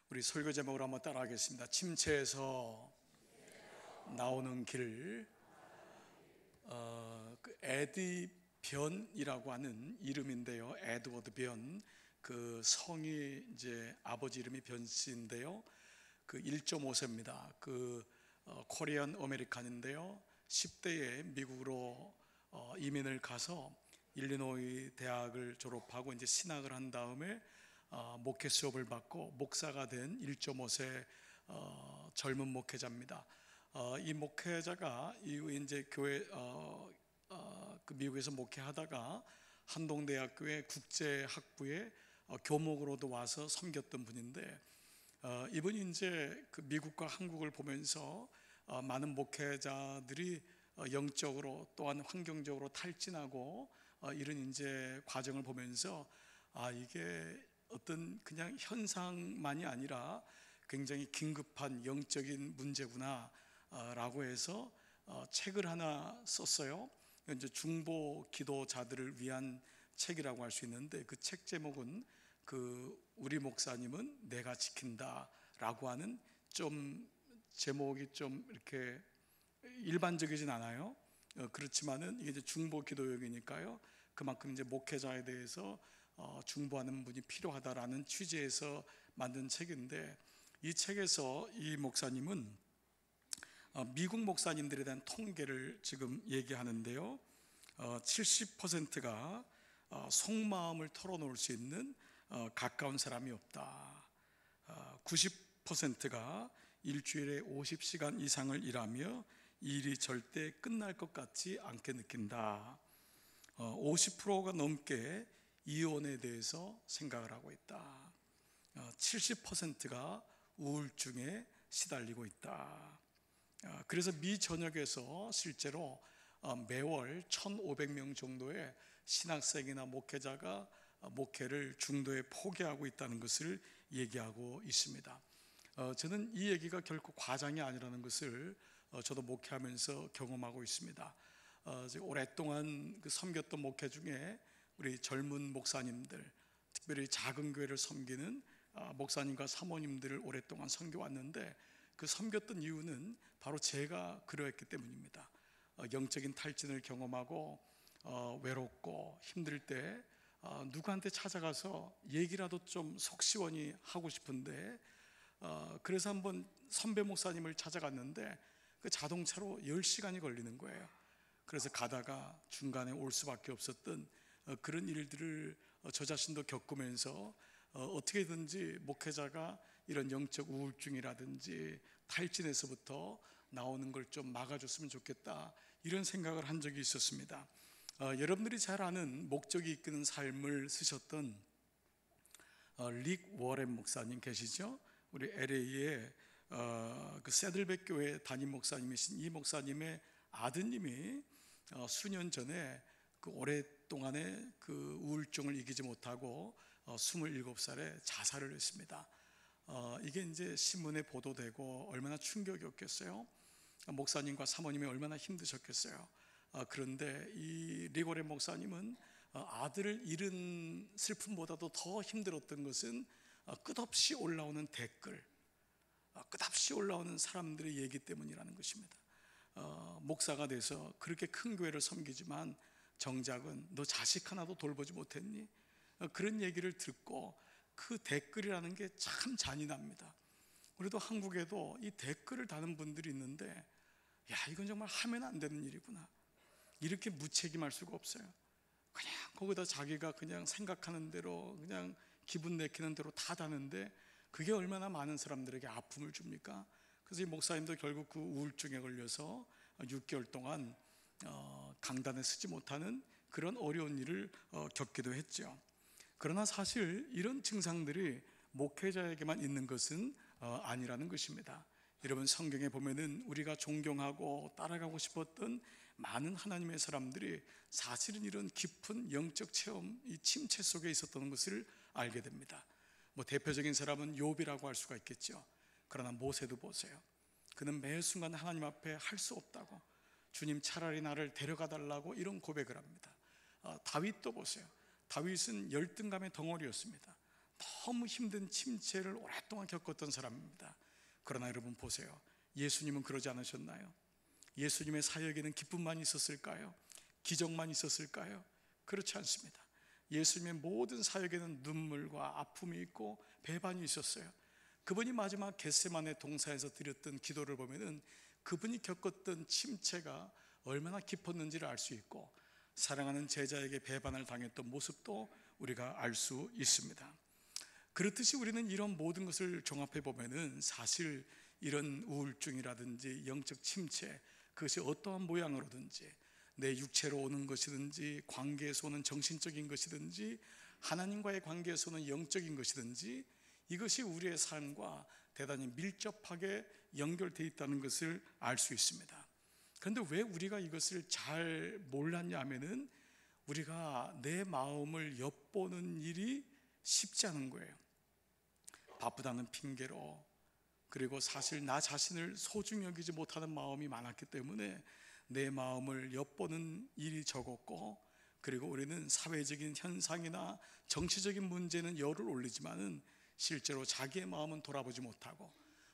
우리 설교 제목으로 한번 따라하겠습니다. 침체에서 나오는 길. 에디 변이라고 하는 이름인데요. 에드워드 변. 그 성이 이제 아버지 이름이 변 씨인데요. 그 1.5세입니다. 코리안 아메리칸인데요. 10대에 미국으로 이민을 가서 일리노이 대학을 졸업하고 이제 신학을 한 다음에 목회 수업을 받고 목사가 된 1.5세 젊은 목회자입니다. 이 목회자가 이후에 이제 교회 미국에서 목회하다가 한동대학교의 국제학부에 교목으로도 와서 섬겼던 분인데, 이분이 이제 미국과 한국을 보면서 많은 목회자들이 영적으로 또한 환경적으로 탈진하고 이런 이제 과정을 보면서 이게 어떤 그냥 현상만이 아니라 굉장히 긴급한 영적인 문제구나 라고 해서 책을 하나 썼어요. 이제 중보 기도자들을 위한 책이라고 할 수 있는데, 그 책 제목은 우리 목사님은 내가 지킨다 라고 하는, 좀 제목이 좀 이렇게 일반적이진 않아요. 그렇지만은 이게 이제 중보 기도역이니까요. 그만큼 이제 목회자에 대해서 중보하는 분이 필요하다라는 취지에서 만든 책인데, 이 책에서 이 목사님은 미국 목사님들에 대한 통계를 지금 얘기하는데요. 70%가 속마음을 털어놓을 수 있는 가까운 사람이 없다. 90%가 일주일에 50시간 이상을 일하며 일이 절대 끝날 것 같지 않게 느낀다. 50%가 넘게 이혼에 대해서 생각을 하고 있다. 70%가 우울증에 시달리고 있다. 그래서 미 전역에서 실제로 매월 1,500명 정도의 신학생이나 목회자가 목회를 중도에 포기하고 있다는 것을 얘기하고 있습니다. 저는 이 얘기가 결코 과장이 아니라는 것을 저도 목회하면서 경험하고 있습니다. 오랫동안 섬겼던 목회 중에 우리 젊은 목사님들, 특별히 작은 교회를 섬기는 목사님과 사모님들을 오랫동안 섬겨왔는데, 그 섬겼던 이유는 바로 제가 그러했기 때문입니다. 영적인 탈진을 경험하고 외롭고 힘들 때 누구한테 찾아가서 얘기라도 좀 속 시원히 하고 싶은데, 그래서 한번 선배 목사님을 찾아갔는데 그 자동차로 10시간이 걸리는 거예요. 그래서 가다가 중간에 올 수밖에 없었던 그런 일들을 저 자신도 겪으면서 어떻게든지 목회자가 이런 영적 우울증이라든지 탈진에서부터 나오는 걸 좀 막아줬으면 좋겠다, 이런 생각을 한 적이 있었습니다. 여러분들이 잘 아는 목적이 이끄는 삶을 쓰셨던 릭 워렌 목사님 계시죠? 우리 LA의 그 새들백 교회 담임 목사님이신 이 목사님의 아드님이 수년 전에 오랫동안의 우울증을 이기지 못하고 27살에 자살을 했습니다. 이게 이제 신문에 보도되고 얼마나 충격이었겠어요. 목사님과 사모님이 얼마나 힘드셨겠어요. 그런데 이 리고렌 목사님은 아들을 잃은 슬픔보다도 더 힘들었던 것은 끝없이 올라오는 댓글, 끝없이 올라오는 사람들의 얘기 때문이라는 것입니다. 목사가 돼서 그렇게 큰 교회를 섬기지만 정작은 너 자식 하나도 돌보지 못했니? 그런 얘기를 듣고 그 댓글이라는 게 참 잔인합니다. 우리도 한국에도 이 댓글을 다는 분들이 있는데, 야, 이건 정말 하면 안 되는 일이구나, 이렇게 무책임할 수가 없어요. 그냥 거기다 자기가 그냥 생각하는 대로, 그냥 기분 내키는 대로 다 다는데 그게 얼마나 많은 사람들에게 아픔을 줍니까? 그래서 이 목사님도 결국 그 우울증에 걸려서 6개월 동안 강단에 서지 못하는 그런 어려운 일을 겪기도 했죠. 그러나 사실 이런 증상들이 목회자에게만 있는 것은 아니라는 것입니다. 여러분, 성경에 보면은 우리가 존경하고 따라가고 싶었던 많은 하나님의 사람들이 사실은 이런 깊은 영적 체험, 이 침체 속에 있었던 것을 알게 됩니다. 대표적인 사람은 욥이라고 할 수가 있겠죠. 그러나 모세도 보세요. 그는 매 순간 하나님 앞에 할 수 없다고, 주님 차라리 나를 데려가 달라고 이런 고백을 합니다. 다윗도 보세요. 다윗은 열등감의 덩어리였습니다. 너무 힘든 침체를 오랫동안 겪었던 사람입니다. 그러나 여러분 보세요. 예수님은 그러지 않으셨나요? 예수님의 사역에는 기쁨만 있었을까요? 기적만 있었을까요? 그렇지 않습니다. 예수님의 모든 사역에는 눈물과 아픔이 있고 배반이 있었어요. 그분이 마지막 겟세마네 동산에서 드렸던 기도를 보면은 그분이 겪었던 침체가 얼마나 깊었는지를 알 수 있고, 사랑하는 제자에게 배반을 당했던 모습도 우리가 알 수 있습니다. 그렇듯이 우리는 이런 모든 것을 종합해 보면은 사실 이런 우울증이라든지 영적 침체, 그것이 어떠한 모양으로든지, 내 육체로 오는 것이든지 관계에서 오는 정신적인 것이든지 하나님과의 관계에서 오는 영적인 것이든지, 이것이 우리의 삶과 대단히 밀접하게 연결되어 있다는 것을 알 수 있습니다. 그런데 왜 우리가 이것을 잘 몰랐냐 하면은 우리가 내 마음을 엿보는 일이 쉽지 않은 거예요. 바쁘다는 핑계로, 그리고 사실 나 자신을 소중히 여기지 못하는 마음이 많았기 때문에 내 마음을 엿보는 일이 적었고, 그리고 우리는 사회적인 현상이나 정치적인 문제는 열을 올리지만은 실제로 자기의 마음은 돌아보지 못하고,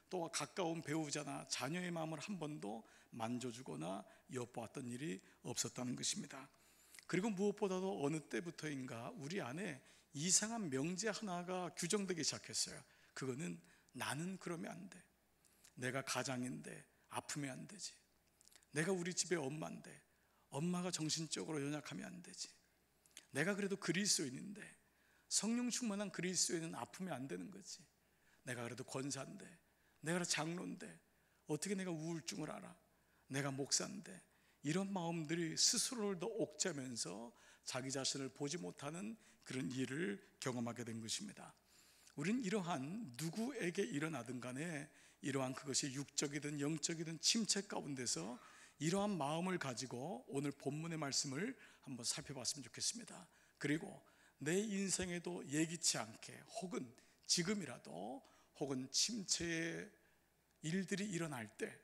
또 가까운 배우자나 자녀의 마음을 한 번도 만져주거나 엿보았던 일이 없었다는 것입니다. 그리고 무엇보다도 어느 때부터인가 우리 안에 이상한 명제 하나가 규정되기 시작했어요. 그거는 나는 그러면 안 돼. 내가 가장인데 아프면 안 되지. 내가 우리 집의 엄마인데 엄마가 정신적으로 연약하면 안 되지. 내가 그래도 그리스도인인데 성령 충만한 그리스도인은 아프면 안 되는 거지. 내가 그래도 권사인데, 내가 그래도 장로인데 어떻게 내가 우울증을 알아. 내가 목사인데. 이런 마음들이 스스로를 더 옥죄면서 자기 자신을 보지 못하는 그런 일을 경험하게 된 것입니다. 우린 이러한 누구에게 일어나든 간에 이러한 그것이 육적이든 영적이든 침체 가운데서 이러한 마음을 가지고 오늘 본문의 말씀을 한번 살펴봤으면 좋겠습니다. 그리고 내 인생에도 예기치 않게 혹은 지금이라도 혹은 침체의 일들이 일어날 때,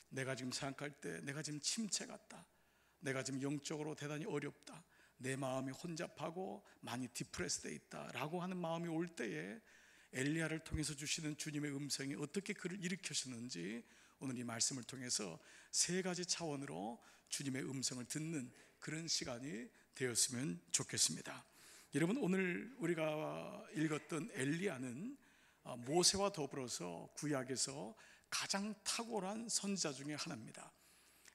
내가 지금 생각할 때 내가 지금 침체 같다, 내가 지금 영적으로 대단히 어렵다, 내 마음이 혼잡하고 많이 디프레스되어 있다라고 하는 마음이 올 때에 엘리야를 통해서 주시는 주님의 음성이 어떻게 그를 일으키셨는지 오늘 이 말씀을 통해서 세 가지 차원으로 주님의 음성을 듣는 그런 시간이 되었으면 좋겠습니다. 여러분, 오늘 우리가 읽었던 엘리야는 모세와 더불어서 구약에서 가장 탁월한 선지자 중에 하나입니다.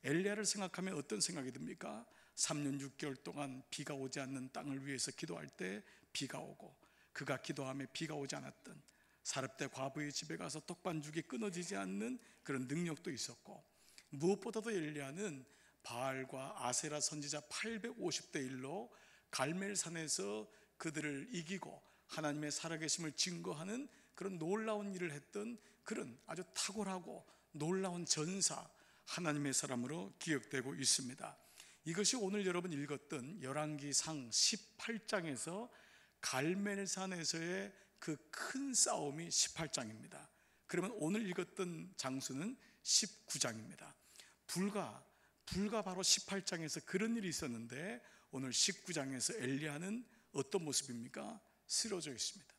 엘리야를 생각하면 어떤 생각이 듭니까? 3년 6개월 동안 비가 오지 않는 땅을 위해서 기도할 때 비가 오고, 그가 기도함에 비가 오지 않았던 사렙대 과부의 집에 가서 떡반죽이 끊어지지 않는 그런 능력도 있었고, 무엇보다도 엘리야는 바알과 아세라 선지자 850대 1로 갈멜산에서 그들을 이기고 하나님의 살아계심을 증거하는 그런 놀라운 일을 했던 그런 아주 탁월하고 놀라운 전사, 하나님의 사람으로 기억되고 있습니다. 이것이 오늘 여러분 읽었던 열왕기상 18장에서 갈멜산에서의 그 큰 싸움이 18장입니다. 그러면 오늘 읽었던 장수는 19장입니다. 불과 바로 18장에서 그런 일이 있었는데 오늘 19장에서 엘리야는 어떤 모습입니까? 쓰러져 있습니다.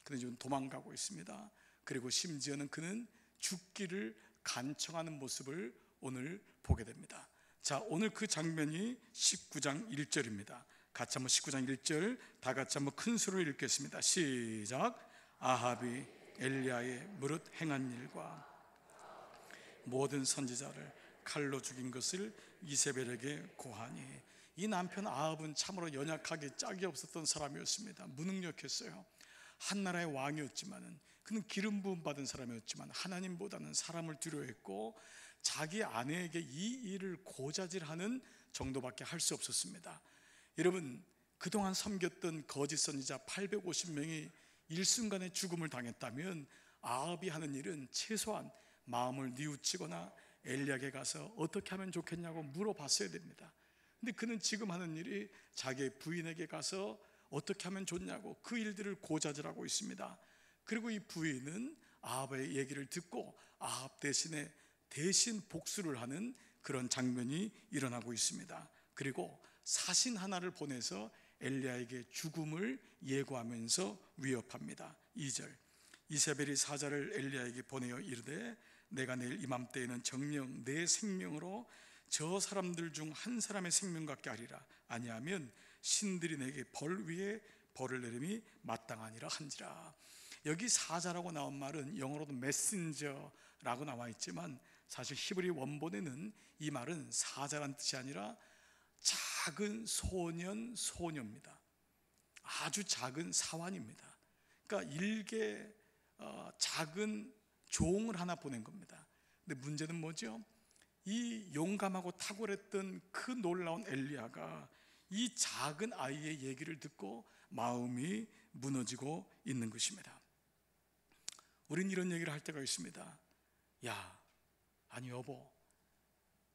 그는 지금 도망가고 있습니다. 그리고 심지어는 그는 죽기를 간청하는 모습을 오늘 보게 됩니다. 자, 오늘 그 장면이 19장 1절입니다. 같이 한번 19장 1절 다 같이 한번 큰 소리로 읽겠습니다. 시작. 아합이 엘리야의 무릇 행한 일과 모든 선지자를 칼로 죽인 것을 이세벨에게 고하니, 이 남편 아합은 참으로 연약하게 짝이 없었던 사람이었습니다. 무능력했어요. 한 나라의 왕이었지만은, 그는 기름 부음 받은 사람이었지만 하나님보다는 사람을 두려워했고 자기 아내에게 이 일을 고자질하는 정도밖에 할 수 없었습니다. 여러분, 그동안 섬겼던 거짓 선지자 850명이 일순간에 죽음을 당했다면 아합이 하는 일은 최소한 마음을 뉘우치거나 엘리야에게 가서 어떻게 하면 좋겠냐고 물어봤어야 됩니다. 근데 그는 지금 하는 일이 자기의 부인에게 가서 어떻게 하면 좋냐고 그 일들을 고자질하고 있습니다. 그리고 이 부인은 아합의 얘기를 듣고 아합 대신 복수를 하는 그런 장면이 일어나고 있습니다. 그리고 사신 하나를 보내서 엘리야에게 죽음을 예고하면서 위협합니다. 2절, 이세벨이 사자를 엘리야에게 보내어 이르되 내가 내일 이맘때에는 정녕 내 생명으로 저 사람들 중 한 사람의 생명 같게 하리라. 아니하면 신들이 내게 벌 위에 벌을 내림이 마땅하니라 한지라. 여기 사자라고 나온 말은 영어로도 메신저라고 나와 있지만 사실 히브리 원본에는 이 말은 사자란 뜻이 아니라 작은 소년, 소녀입니다. 아주 작은 사환입니다. 그러니까 일개 작은 종을 하나 보낸 겁니다. 근데 문제는 뭐죠? 이 용감하고 탁월했던 그 놀라운 엘리야가 이 작은 아이의 얘기를 듣고 마음이 무너지고 있는 것입니다. 우린 이런 얘기를 할 때가 있습니다. 야, 아니 여보,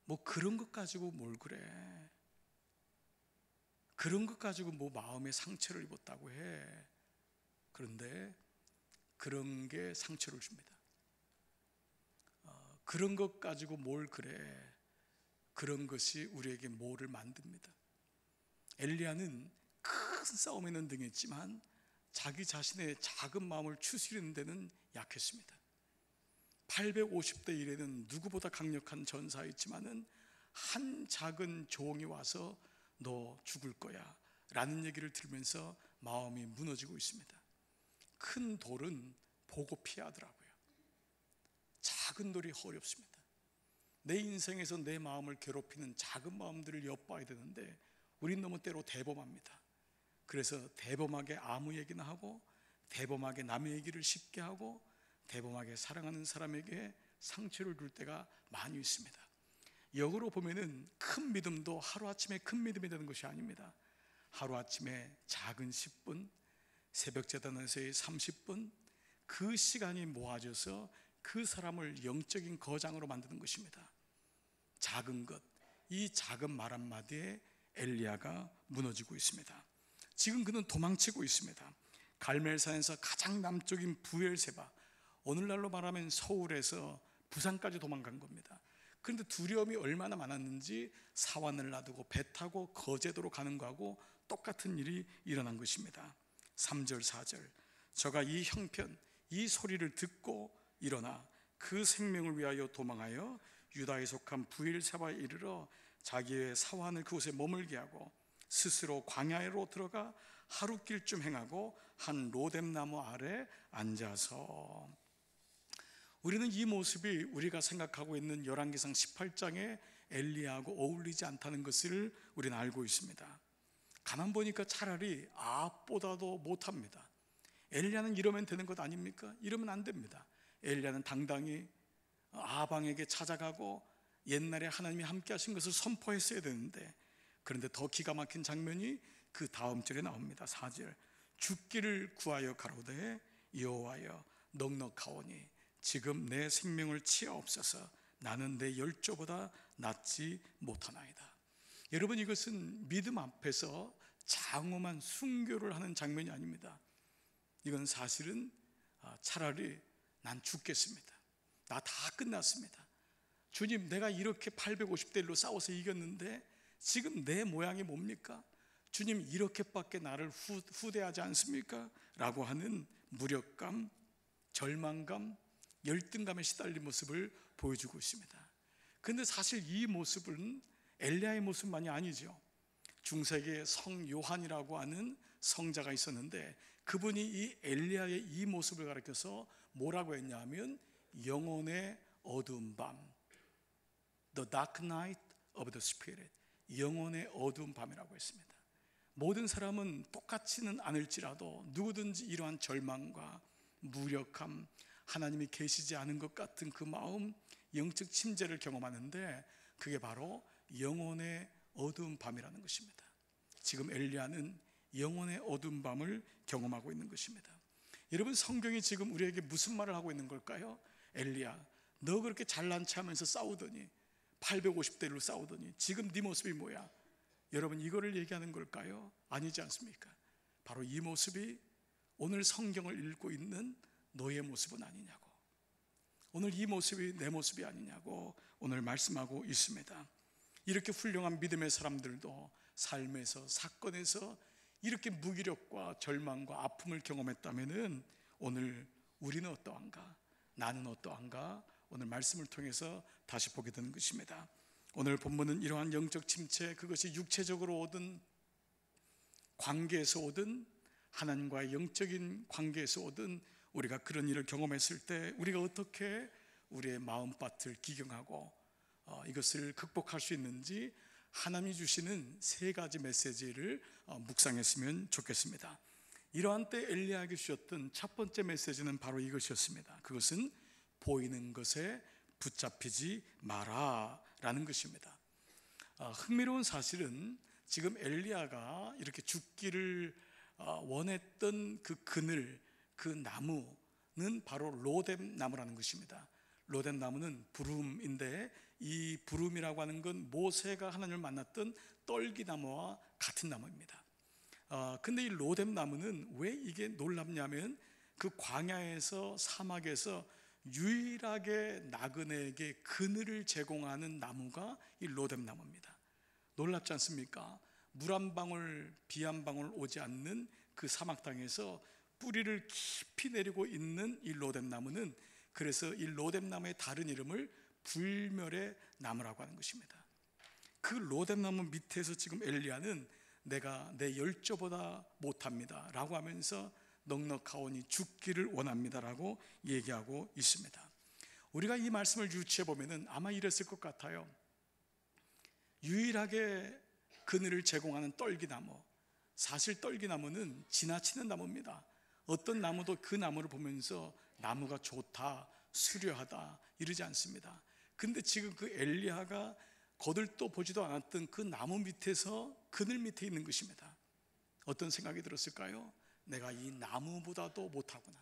뭐 그런 것 가지고 뭘 그래? 그런 것 가지고 뭐 마음에 상처를 입었다고 해. 그런데 그런 게 상처를 줍니다. 그런 것 가지고 뭘 그래? 그런 것이 우리에게 뭐를 만듭니다. 엘리야는 큰 싸움에는 등했지만 자기 자신의 작은 마음을 추스리는 데는 약했습니다. 850대 1에는 누구보다 강력한 전사였지만은 한 작은 종이 와서 너 죽을 거야 라는 얘기를 들으면서 마음이 무너지고 있습니다. 큰 돌은 보고 피하더라고요. 작은 돌이 어렵습니다. 내 인생에서 내 마음을 괴롭히는 작은 마음들을 엿봐야 되는데 우린 너무 때로 대범합니다. 그래서 대범하게 아무 얘기나 하고 대범하게 남의 얘기를 쉽게 하고 대범하게 사랑하는 사람에게 상처를 줄 때가 많이 있습니다. 역으로 보면은 큰 믿음도 하루아침에 큰 믿음이 되는 것이 아닙니다. 하루아침에 작은 10분, 새벽 제단에서의 30분, 그 시간이 모아져서 그 사람을 영적인 거장으로 만드는 것입니다. 작은 것, 이 작은 말 한마디에 엘리야가 무너지고 있습니다. 지금 그는 도망치고 있습니다. 갈멜산에서 가장 남쪽인 부엘세바, 오늘날로 말하면 서울에서 부산까지 도망간 겁니다. 그런데 두려움이 얼마나 많았는지 사환을 놔두고 배 타고 거제도로 가는 거하고 똑같은 일이 일어난 것입니다. 3절 4절, 저가 이 형편, 이 소리를 듣고 일어나 그 생명을 위하여 도망하여 유다에 속한 부엘세바에 이르러 자기의 사환을 그곳에 머물게 하고 스스로 광야로 들어가 하루길쯤 행하고 한 로뎀나무 아래 앉아서. 우리는 이 모습이 우리가 생각하고 있는 열왕기상 18장의 엘리야하고 어울리지 않다는 것을 우리는 알고 있습니다. 가만 보니까 차라리 아합보다도 못합니다. 엘리야는 이러면 되는 것 아닙니까? 이러면 안 됩니다. 엘리야는 당당히 아합왕에게 찾아가고 옛날에 하나님이 함께 하신 것을 선포했어야 되는데, 그런데 더 기가 막힌 장면이 그 다음 절에 나옵니다. 4절, 죽기를 구하여 가로되 여호와여 넉넉하오니 지금 내 생명을 치하옵소서. 나는 내 열조보다 낫지 못하나이다. 여러분, 이것은 믿음 앞에서 장엄한 순교를 하는 장면이 아닙니다. 이건 사실은 차라리 난 죽겠습니다. 나 다 끝났습니다. 주님, 내가 이렇게 850대 1로 싸워서 이겼는데 지금 내 모양이 뭡니까? 주님, 이렇게밖에 나를 후대하지 않습니까? 라고 하는 무력감, 절망감, 열등감에 시달린 모습을 보여주고 있습니다. 그런데 사실 이 모습은 엘리야의 모습만이 아니죠. 중세기에 성 요한이라고 하는 성자가 있었는데 그분이 이 엘리야의 이 모습을 가리켜서 뭐라고 했냐면 영혼의 어두운 밤, The dark night of the spirit, 영혼의 어두운 밤이라고 했습니다. 모든 사람은 똑같지는 않을지라도 누구든지 이러한 절망과 무력함, 하나님이 계시지 않은 것 같은 그 마음, 영적 침체를 경험하는데 그게 바로 영혼의 어두운 밤이라는 것입니다. 지금 엘리야는 영혼의 어두운 밤을 경험하고 있는 것입니다. 여러분, 성경이 지금 우리에게 무슨 말을 하고 있는 걸까요? 엘리야, 너 그렇게 잘난 체하면서 싸우더니 850대 1로 싸우더니 지금 네 모습이 뭐야? 여러분, 이거를 얘기하는 걸까요? 아니지 않습니까? 바로 이 모습이 오늘 성경을 읽고 있는 너의 모습은 아니냐고, 오늘 이 모습이 내 모습이 아니냐고 오늘 말씀하고 있습니다. 이렇게 훌륭한 믿음의 사람들도 삶에서, 사건에서 이렇게 무기력과 절망과 아픔을 경험했다면은 오늘 우리는 어떠한가? 나는 어떠한가? 오늘 말씀을 통해서 다시 보게 되는 것입니다. 오늘 본문은 이러한 영적 침체, 그것이 육체적으로 오든 관계에서 오든 하나님과의 영적인 관계에서 오든 우리가 그런 일을 경험했을 때 우리가 어떻게 우리의 마음밭을 기경하고 이것을 극복할 수 있는지 하나님이 주시는 세 가지 메시지를 묵상했으면 좋겠습니다. 이러한 때 엘리야에게 주셨던 첫 번째 메시지는 바로 이것이었습니다. 그것은 보이는 것에 붙잡히지 마라 라는 것입니다. 흥미로운 사실은 지금 엘리야가 이렇게 죽기를 원했던 그 그늘, 그 나무는 바로 로뎀 나무라는 것입니다. 로뎀 나무는 부름인데 이 부름이라고 하는 건 모세가 하나님을 만났던 떨기나무와 같은 나무입니다. 근데 이 로뎀 나무는 왜 이게 놀랍냐면 그 광야에서 사막에서 유일하게 나그네에게 그늘을 제공하는 나무가 이 로뎀 나무입니다. 놀랍지 않습니까? 물 한 방울, 비 한 방울 오지 않는 그 사막 땅에서 뿌리를 깊이 내리고 있는 이 로뎀 나무는, 그래서 이 로뎀 나무의 다른 이름을 불멸의 나무라고 하는 것입니다. 그 로뎀 나무 밑에서 지금 엘리야는 내가 내 열조보다 못합니다 라고 하면서 넉넉하오니 죽기를 원합니다 라고 얘기하고 있습니다. 우리가 이 말씀을 유추해 보면 아마 이랬을 것 같아요. 유일하게 그늘을 제공하는 떨기나무, 사실 떨기나무는 지나치는 나무입니다. 어떤 나무도 그 나무를 보면서 나무가 좋다, 수려하다 이러지 않습니다. 근데 지금 그 엘리야가 거들떠 보지도 않았던 그 나무 밑에서 그늘 밑에 있는 것입니다. 어떤 생각이 들었을까요? 내가 이 나무보다도 못하구나.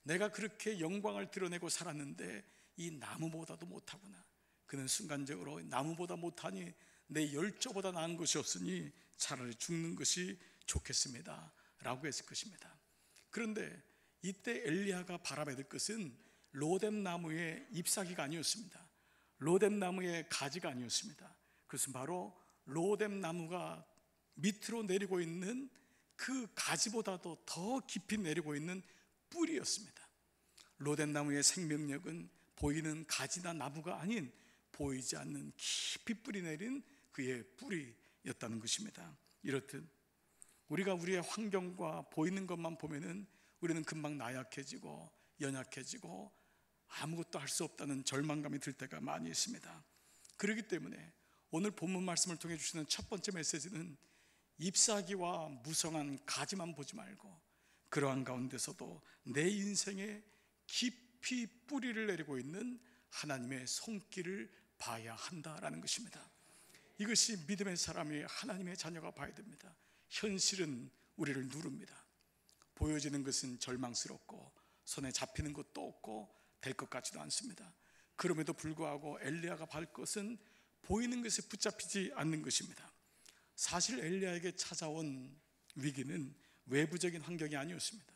내가 그렇게 영광을 드러내고 살았는데 이 나무보다도 못하구나. 그는 순간적으로 나무보다 못하니 내 열조보다 나은 것이 없으니 차라리 죽는 것이 좋겠습니다 라고 했을 것입니다. 그런데 이때 엘리야가 바라봐야 될 것은 로뎀 나무의 잎사귀가 아니었습니다. 로뎀 나무의 가지가 아니었습니다. 그것은 바로 로뎀 나무가 밑으로 내리고 있는 그 가지보다도 더 깊이 내리고 있는 뿌리였습니다. 로뎀 나무의 생명력은 보이는 가지나 나무가 아닌 보이지 않는 깊이 뿌리 내린 그의 뿌리였다는 것입니다. 이렇듯 우리가 우리의 환경과 보이는 것만 보면은 우리는 금방 나약해지고 연약해지고 아무것도 할 수 없다는 절망감이 들 때가 많이 있습니다. 그렇기 때문에 오늘 본문 말씀을 통해 주시는 첫 번째 메시지는 잎사귀와 무성한 가지만 보지 말고 그러한 가운데서도 내 인생에 깊이 뿌리를 내리고 있는 하나님의 손길을 봐야 한다라는 것입니다. 이것이 믿음의 사람이 하나님의 자녀가 봐야 됩니다. 현실은 우리를 누릅니다. 보여지는 것은 절망스럽고 손에 잡히는 것도 없고 될 것 같지도 않습니다. 그럼에도 불구하고 엘리야가 볼 것은 보이는 것에 붙잡히지 않는 것입니다. 사실 엘리야에게 찾아온 위기는 외부적인 환경이 아니었습니다.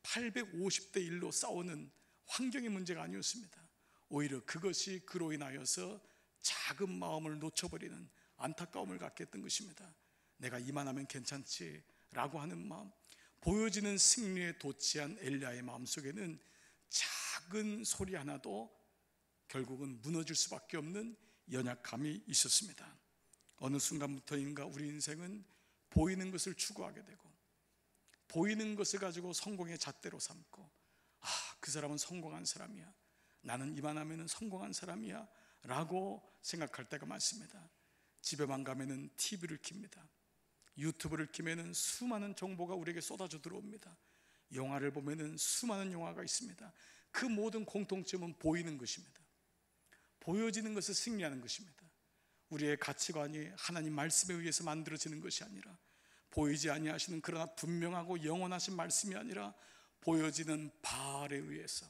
850대 1로 싸우는 환경의 문제가 아니었습니다. 오히려 그것이 그로 인하여서 작은 마음을 놓쳐버리는 안타까움을 갖게 했던 것입니다. 내가 이만하면 괜찮지 라고 하는 마음, 보여지는 승리에 도취한 엘리야의 마음속에는 작은 소리 하나도 결국은 무너질 수밖에 없는 연약함이 있었습니다. 어느 순간부터인가 우리 인생은 보이는 것을 추구하게 되고 보이는 것을 가지고 성공의 잣대로 삼고, 그 사람은 성공한 사람이야, 나는 이만하면 성공한 사람이야 라고 생각할 때가 많습니다. 집에만 가면은 TV를 킵니다. 유튜브를 키면은 수많은 정보가 우리에게 쏟아져 들어옵니다. 영화를 보면은 수많은 영화가 있습니다. 그 모든 공통점은 보이는 것입니다. 보여지는 것을 승리하는 것입니다. 우리의 가치관이 하나님 말씀에 의해서 만들어지는 것이 아니라, 보이지 아니하시는 그러나 분명하고 영원하신 말씀이 아니라 보여지는 바알에 의해서,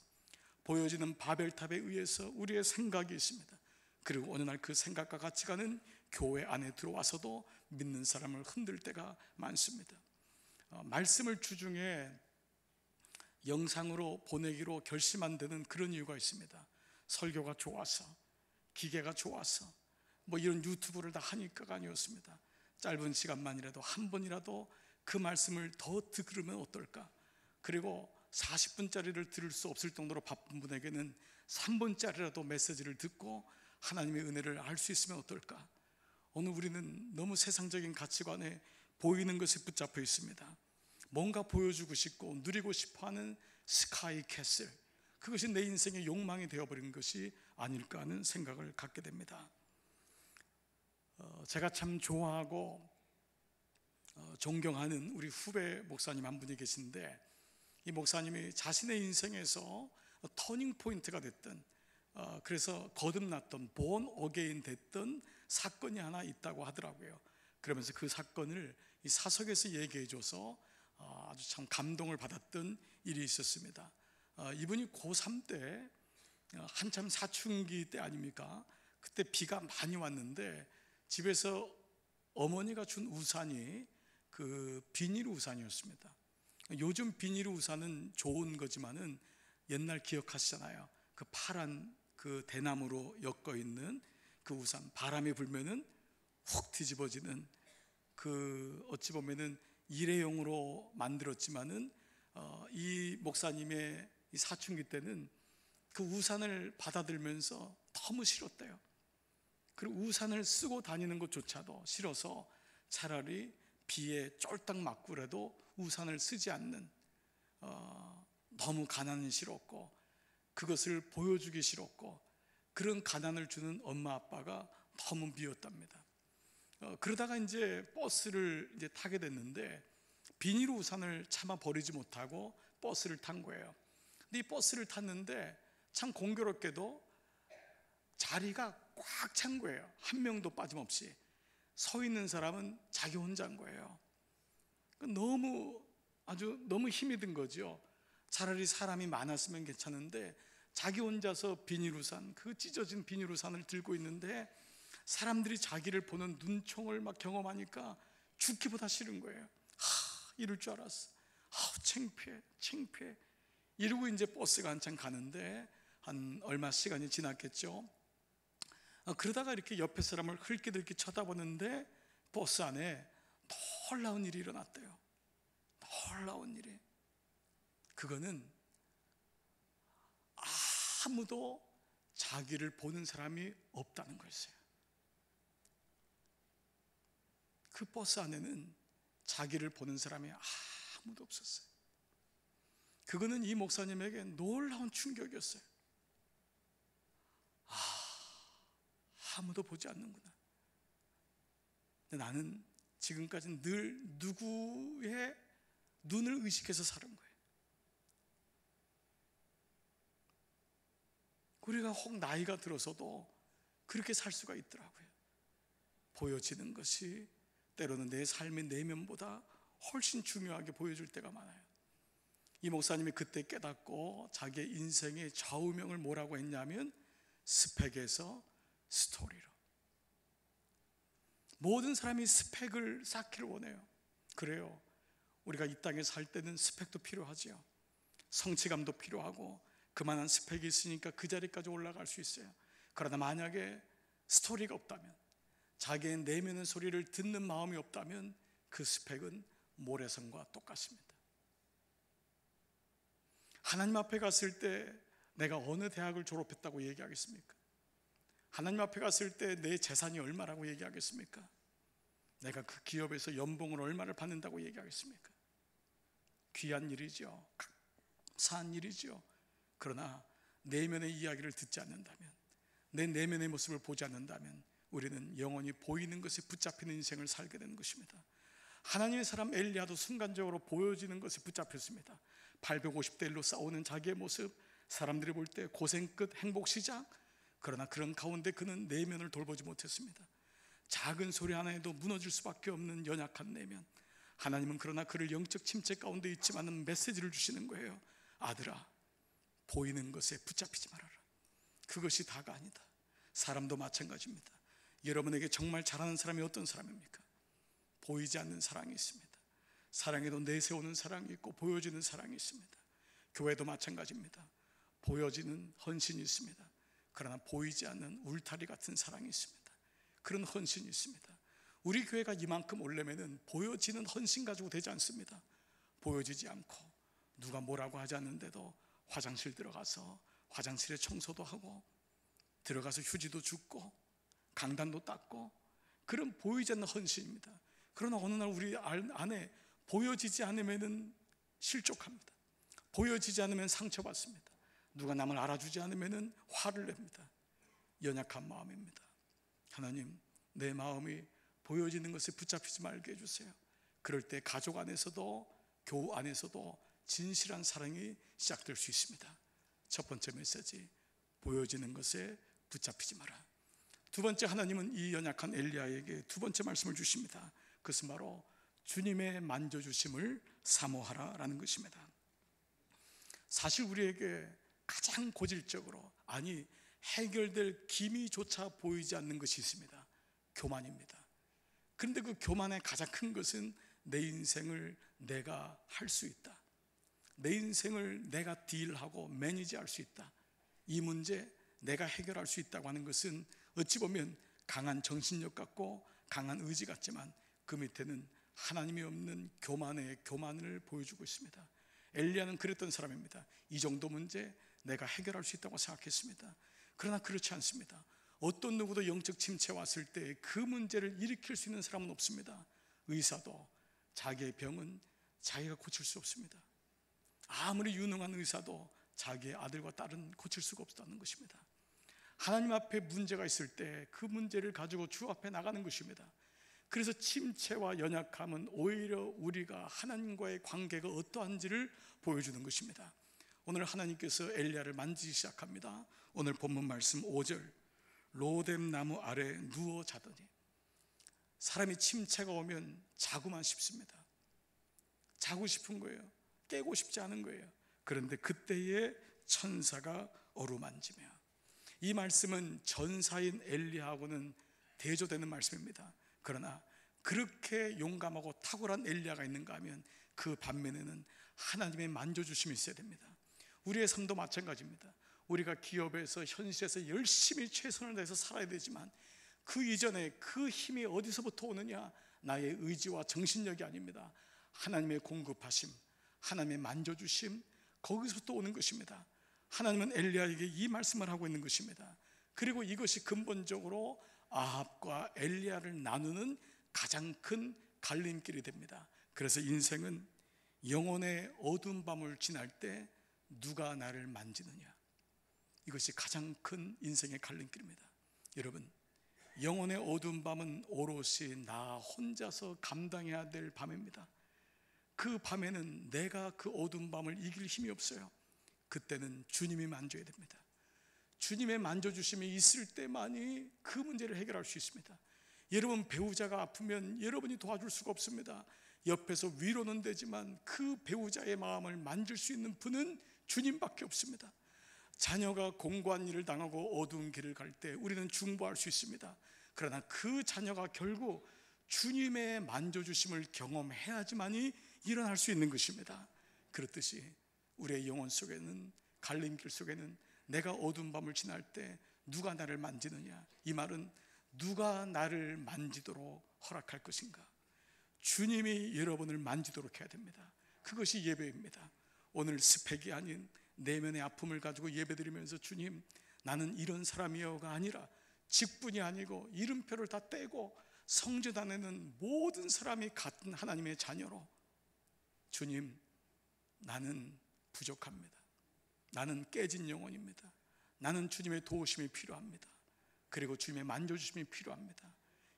보여지는 바벨탑에 의해서 우리의 생각이 있습니다. 그리고 어느 날 그 생각과 가치관은 교회 안에 들어와서도 믿는 사람을 흔들 때가 많습니다. 말씀을 주중에 영상으로 보내기로 결심한 데는 그런 이유가 있습니다. 설교가 좋아서, 기계가 좋아서, 이런 유튜브를 다 하니까가 아니었습니다. 짧은 시간만이라도 한 번이라도 그 말씀을 더 들으면 어떨까? 그리고 40분짜리를 들을 수 없을 정도로 바쁜 분에게는 3분짜리라도 메시지를 듣고 하나님의 은혜를 알 수 있으면 어떨까? 오늘 우리는 너무 세상적인 가치관에 보이는 것에 붙잡혀 있습니다. 뭔가 보여주고 싶고 누리고 싶어하는 스카이 캐슬, 그것이 내 인생의 욕망이 되어버린 것이 아닐까 하는 생각을 갖게 됩니다. 제가 참 좋아하고 존경하는 우리 후배 목사님 한 분이 계신데, 이 목사님이 자신의 인생에서 터닝 포인트가 됐던, 그래서 거듭났던 본 어게인 됐던 사건이 하나 있다고 하더라고요. 그러면서 그 사건을 이 사석에서 얘기해줘서 아주 참 감동을 받았던 일이 있었습니다. 이분이 고3 때 한참 사춘기 때 아닙니까? 그때 비가 많이 왔는데 집에서 어머니가 준 우산이 그 비닐 우산이었습니다. 요즘 비닐 우산은 좋은 거지만은 옛날 기억하시잖아요. 그 파란 그 대나무로 엮어 있는 그 우산, 바람이 불면은 훅 뒤집어지는, 그 어찌 보면은 일회용으로 만들었지만은 이 목사님의 이 사춘기 때는 그 우산을 받아들면서 너무 싫었대요. 그리고 우산을 쓰고 다니는 것조차도 싫어서 차라리 비에 쫄딱 맞고라도 우산을 쓰지 않는, 너무 가난이 싫었고 그것을 보여주기 싫었고 그런 가난을 주는 엄마 아빠가 너무 미웠답니다. 그러다가 이제 버스를 이제 타게 됐는데 비닐 우산을 차마 버리지 못하고 버스를 탄 거예요. 근데 이 버스를 탔는데 참 공교롭게도 자리가 꽉 찬 거예요. 한 명도 빠짐없이. 서 있는 사람은 자기 혼자인 거예요. 너무 힘이 든 거죠. 차라리 사람이 많았으면 괜찮은데 자기 혼자서 비닐우산, 그 찢어진 비닐우산을 들고 있는데 사람들이 자기를 보는 눈총을 막 경험하니까 죽기보다 싫은 거예요. 이럴 줄 알았어. 창피해. 이러고 이제 버스가 한참 가는데 한 얼마 시간이 지났겠죠. 그러다가 이렇게 옆에 사람을 흘낏흘낏 쳐다보는데 버스 안에 놀라운 일이 일어났대요. 놀라운 일이. 그거는 아무도 자기를 보는 사람이 없다는 거였어요. 그 버스 안에는 자기를 보는 사람이 아무도 없었어요. 그거는 이 목사님에게 놀라운 충격이었어요. 아무도 보지 않는구나. 근데 나는 지금까지 늘 누구의 눈을 의식해서 사는 거예요. 우리가 혹 나이가 들어서도 그렇게 살 수가 있더라고요. 보여지는 것이 때로는 내 삶의 내면보다 훨씬 중요하게 보여줄 때가 많아요. 이 목사님이 그때 깨닫고 자기의 인생의 좌우명을 뭐라고 했냐면 스펙에서 스토리로. 모든 사람이 스펙을 쌓기를 원해요. 그래요. 우리가 이 땅에 살 때는 스펙도 필요하지요. 성취감도 필요하고 그만한 스펙이 있으니까 그 자리까지 올라갈 수 있어요. 그러나 만약에 스토리가 없다면, 자기의 내면의 소리를 듣는 마음이 없다면 그 스펙은 모래성과 똑같습니다. 하나님 앞에 갔을 때 내가 어느 대학을 졸업했다고 얘기하겠습니까? 하나님 앞에 갔을 때 내 재산이 얼마라고 얘기하겠습니까? 내가 그 기업에서 연봉을 얼마를 받는다고 얘기하겠습니까? 귀한 일이죠. 감사한 일이죠. 그러나 내면의 이야기를 듣지 않는다면, 내 내면의 모습을 보지 않는다면 우리는 영원히 보이는 것에 붙잡히는 인생을 살게 되는 것입니다. 하나님의 사람 엘리야도 순간적으로 보여지는 것에 붙잡혔습니다. 850대 1로 싸우는 자기의 모습, 사람들이 볼 때 고생 끝 행복 시작. 그러나 그런 가운데 그는 내면을 돌보지 못했습니다. 작은 소리 하나에도 무너질 수밖에 없는 연약한 내면. 하나님은 그러나 그를 영적 침체 가운데 있지만 메시지를 주시는 거예요. 아들아, 보이는 것에 붙잡히지 말아라. 그것이 다가 아니다. 사람도 마찬가지입니다. 여러분에게 정말 잘하는 사람이 어떤 사람입니까? 보이지 않는 사랑이 있습니다. 사랑에도 내세우는 사랑이 있고 보여지는 사랑이 있습니다. 교회도 마찬가지입니다. 보여지는 헌신이 있습니다. 그러나 보이지 않는 울타리 같은 사랑이 있습니다. 그런 헌신이 있습니다. 우리 교회가 이만큼 오려면은 보여지는 헌신 가지고 되지 않습니다. 보여지지 않고 누가 뭐라고 하지 않는데도 화장실 들어가서 화장실에 청소도 하고 들어가서 휴지도 줍고 강단도 닦고, 그런 보이지 않는 헌신입니다. 그러나 어느 날 우리 안에 보여지지 않으면 실족합니다. 보여지지 않으면 상처받습니다. 누가 남을 알아주지 않으면 화를 냅니다. 연약한 마음입니다. 하나님, 내 마음이 보여지는 것에 붙잡히지 말게 해주세요. 그럴 때 가족 안에서도 교우 안에서도 진실한 사랑이 시작될 수 있습니다. 첫 번째 메시지, 보여지는 것에 붙잡히지 마라. 두 번째, 하나님은 이 연약한 엘리야에게 두 번째 말씀을 주십니다. 그것은 바로 주님의 만져주심을 사모하라 라는 것입니다. 사실 우리에게 가장 고질적으로, 아니 해결될 기미조차 보이지 않는 것이 있습니다. 교만입니다. 그런데 그 교만의 가장 큰 것은 내 인생을 내가 할 수 있다, 내 인생을 내가 딜하고 매니지할 수 있다, 이 문제 내가 해결할 수 있다고 하는 것은 어찌 보면 강한 정신력 같고 강한 의지 같지만 그 밑에는 하나님이 없는 교만의 교만을 보여주고 있습니다. 엘리야는 그랬던 사람입니다. 이 정도 문제 내가 해결할 수 있다고 생각했습니다. 그러나 그렇지 않습니다. 어떤 누구도 영적 침체 왔을 때 그 문제를 일으킬 수 있는 사람은 없습니다. 의사도 자기의 병은 자기가 고칠 수 없습니다. 아무리 유능한 의사도 자기의 아들과 딸은 고칠 수가 없다는 것입니다. 하나님 앞에 문제가 있을 때 그 문제를 가지고 주 앞에 나가는 것입니다. 그래서 침체와 연약함은 오히려 우리가 하나님과의 관계가 어떠한지를 보여주는 것입니다. 오늘 하나님께서 엘리야를 만지기 시작합니다. 오늘 본문 말씀 5절, 로뎀 나무 아래 누워 자더니. 사람이 침체가 오면 자고만 싶습니다. 자고 싶은 거예요. 깨고 싶지 않은 거예요. 그런데 그때에 천사가 어루만지며. 이 말씀은 전사인 엘리야하고는 대조되는 말씀입니다. 그러나 그렇게 용감하고 탁월한 엘리야가 있는가 하면 그 반면에는 하나님의 만져주심이 있어야 됩니다. 우리의 삶도 마찬가지입니다. 우리가 기업에서 현실에서 열심히 최선을 다해서 살아야 되지만 그 이전에 그 힘이 어디서부터 오느냐? 나의 의지와 정신력이 아닙니다. 하나님의 공급하심, 하나님의 만져주심, 거기서부터 오는 것입니다. 하나님은 엘리야에게 이 말씀을 하고 있는 것입니다. 그리고 이것이 근본적으로 아합과 엘리야를 나누는 가장 큰 갈림길이 됩니다. 그래서 인생은 영혼의 어두운 밤을 지날 때 누가 나를 만지느냐, 이것이 가장 큰 인생의 갈림길입니다. 여러분, 영혼의 어두운 밤은 오롯이 나 혼자서 감당해야 될 밤입니다. 그 밤에는 내가 그 어두운 밤을 이길 힘이 없어요. 그때는 주님이 만져야 됩니다. 주님의 만져주심이 있을 때만이 그 문제를 해결할 수 있습니다. 여러분, 배우자가 아프면 여러분이 도와줄 수가 없습니다. 옆에서 위로는 되지만 그 배우자의 마음을 만질 수 있는 분은 주님밖에 없습니다. 자녀가 공고한 일을 당하고 어두운 길을 갈 때 우리는 중보할 수 있습니다. 그러나 그 자녀가 결국 주님의 만져주심을 경험해야지만이 일어날 수 있는 것입니다. 그렇듯이 우리의 영혼 속에는, 갈림길 속에는 내가 어두운 밤을 지날 때 누가 나를 만지느냐, 이 말은 누가 나를 만지도록 허락할 것인가? 주님이 여러분을 만지도록 해야 됩니다. 그것이 예배입니다. 오늘 스펙이 아닌 내면의 아픔을 가지고 예배드리면서 주님, 나는 이런 사람이여가 아니라 직분이 아니고 이름표를 다 떼고 성전안에는 모든 사람이 같은 하나님의 자녀로, 주님, 나는 부족합니다. 나는 깨진 영혼입니다. 나는 주님의 도우심이 필요합니다. 그리고 주님의 만져주심이 필요합니다.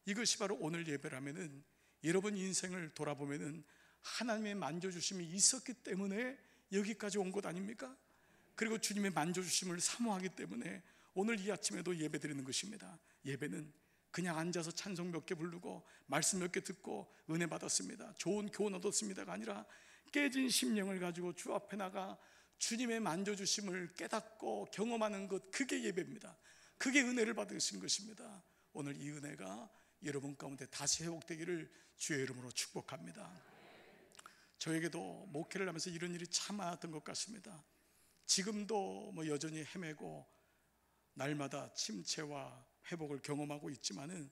이것이 바로 오늘 예배라면은, 여러분 인생을 돌아보면은 하나님의 만져주심이 있었기 때문에 여기까지 온 것 아닙니까? 그리고 주님의 만져주심을 사모하기 때문에 오늘 이 아침에도 예배 드리는 것입니다. 예배는 그냥 앉아서 찬송 몇 개 부르고 말씀 몇 개 듣고 은혜 받았습니다, 좋은 교훈 얻었습니다가 아니라 깨진 심령을 가지고 주 앞에 나가 주님의 만져주심을 깨닫고 경험하는 것, 그게 예배입니다. 그게 은혜를 받으신 것입니다. 오늘 이 은혜가 여러분 가운데 다시 회복되기를 주의 이름으로 축복합니다. 저에게도 목회를 하면서 이런 일이 참 많았던 것 같습니다. 지금도 여전히 헤매고 날마다 침체와 회복을 경험하고 있지만은,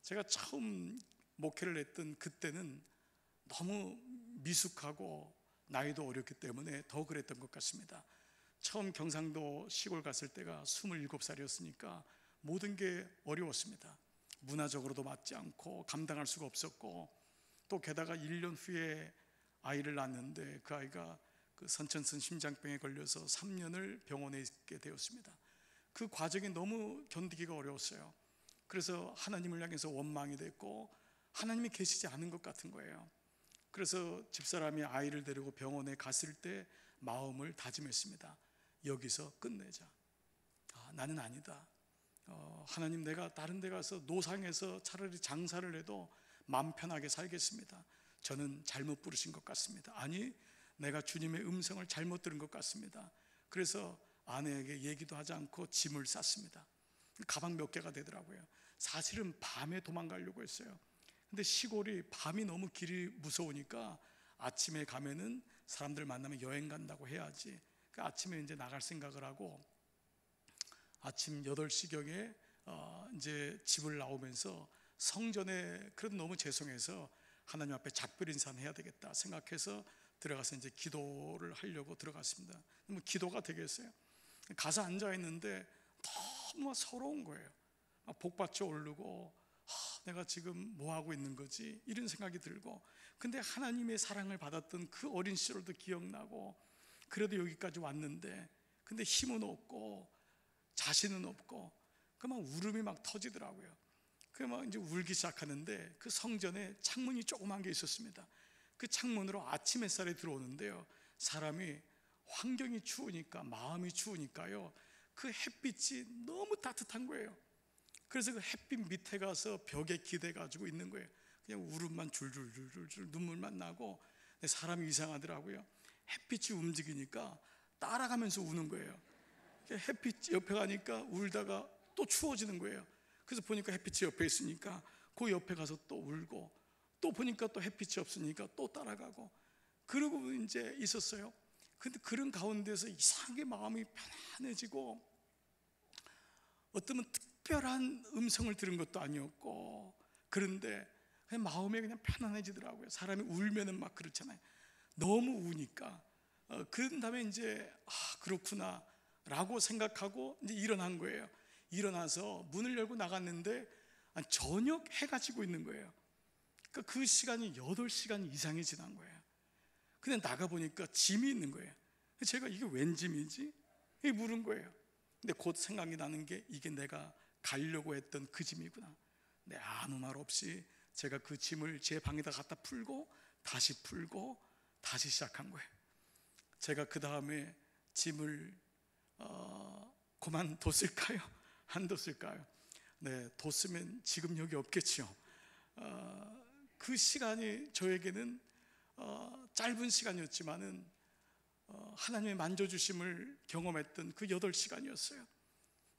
제가 처음 목회를 했던 그때는 너무 미숙하고 나이도 어렸기 때문에 더 그랬던 것 같습니다. 처음 경상도 시골 갔을 때가 27살이었으니까 모든 게 어려웠습니다. 문화적으로도 맞지 않고 감당할 수가 없었고, 또 게다가 1년 후에 아이를 낳았는데 그 아이가 그 선천성 심장병에 걸려서 3년을 병원에 있게 되었습니다. 그 과정이 너무 견디기가 어려웠어요. 그래서 하나님을 향해서 원망이 됐고 하나님이 계시지 않은 것 같은 거예요. 그래서 집사람이 아이를 데리고 병원에 갔을 때 마음을 다짐했습니다. 여기서 끝내자. 나는 아니다. 하나님, 내가 다른 데 가서 노상에서 차라리 장사를 해도 마음 편하게 살겠습니다. 저는 잘못 부르신 것 같습니다. 아니, 내가 주님의 음성을 잘못 들은 것 같습니다. 그래서 아내에게 얘기도 하지 않고 짐을 쌌습니다. 가방 몇 개가 되더라고요. 사실은 밤에 도망가려고 했어요. 근데 시골이 밤이 너무 길이 무서우니까 아침에 가면은 사람들 만나면 여행 간다고 해야지. 그 아침에 이제 나갈 생각을 하고 아침 8시경에 이제 집을 나오면서 성전에 그래도 너무 죄송해서 하나님 앞에 작별 인사는 해야 되겠다 생각해서 들어가서 이제 기도를 하려고 들어갔습니다. 뭐 기도가 되겠어요? 가서 앉아 있는데 너무 서러운 거예요. 복받쳐 오르고 내가 지금 뭐 하고 있는 거지? 이런 생각이 들고, 근데 하나님의 사랑을 받았던 그 어린 시절도 기억나고, 그래도 여기까지 왔는데 근데 힘은 없고 자신은 없고 그 막 울음이 막 터지더라고요. 그 막 이제 울기 시작하는데 그 성전에 창문이 조그만 게 있었습니다. 그 창문으로 아침 햇살이 들어오는데요, 사람이 환경이 추우니까 마음이 추우니까요, 그 햇빛이 너무 따뜻한 거예요. 그래서 그 햇빛 밑에 가서 벽에 기대 가지고 있는 거예요. 그냥 울음만 줄줄줄줄 눈물만 나고. 사람이 이상하더라고요. 햇빛이 움직이니까 따라가면서 우는 거예요. 햇빛 옆에 가니까 울다가 또 추워지는 거예요. 그래서 보니까 햇빛이 옆에 있으니까 그 옆에 가서 또 울고, 또 보니까 또 햇빛이 없으니까 또 따라가고, 그러고 이제 있었어요. 근데 그런 가운데서 이상하게 마음이 편안해지고, 어쩌면 특별한 음성을 들은 것도 아니었고, 그런데 그냥 마음이 그냥 편안해지더라고요. 사람이 울면은 막 그렇잖아요. 너무 우니까. 그런 다음에 이제 그렇구나 라고 생각하고 이제 일어난 거예요. 일어나서 문을 열고 나갔는데 저녁 해가 지고 있는 거예요. 그러니까 그 시간이 8시간 이상이 지난 거예요. 근데 나가보니까 짐이 있는 거예요. 제가 이게 웬 짐이지? 이게 물은 거예요. 근데 곧 생각이 나는 게 이게 내가 가려고 했던 그 짐이구나. 근데 아무 말 없이 제가 그 짐을 제 방에다 갖다 풀고 다시 풀고 다시 시작한 거예요. 제가 그 다음에 짐을 그만뒀을까요? 안 뒀을까요? 네, 뒀으면 지금 여기 없겠죠. 그 시간이 저에게는 짧은 시간이었지만은 하나님의 만져주심을 경험했던 그 8시간이었어요.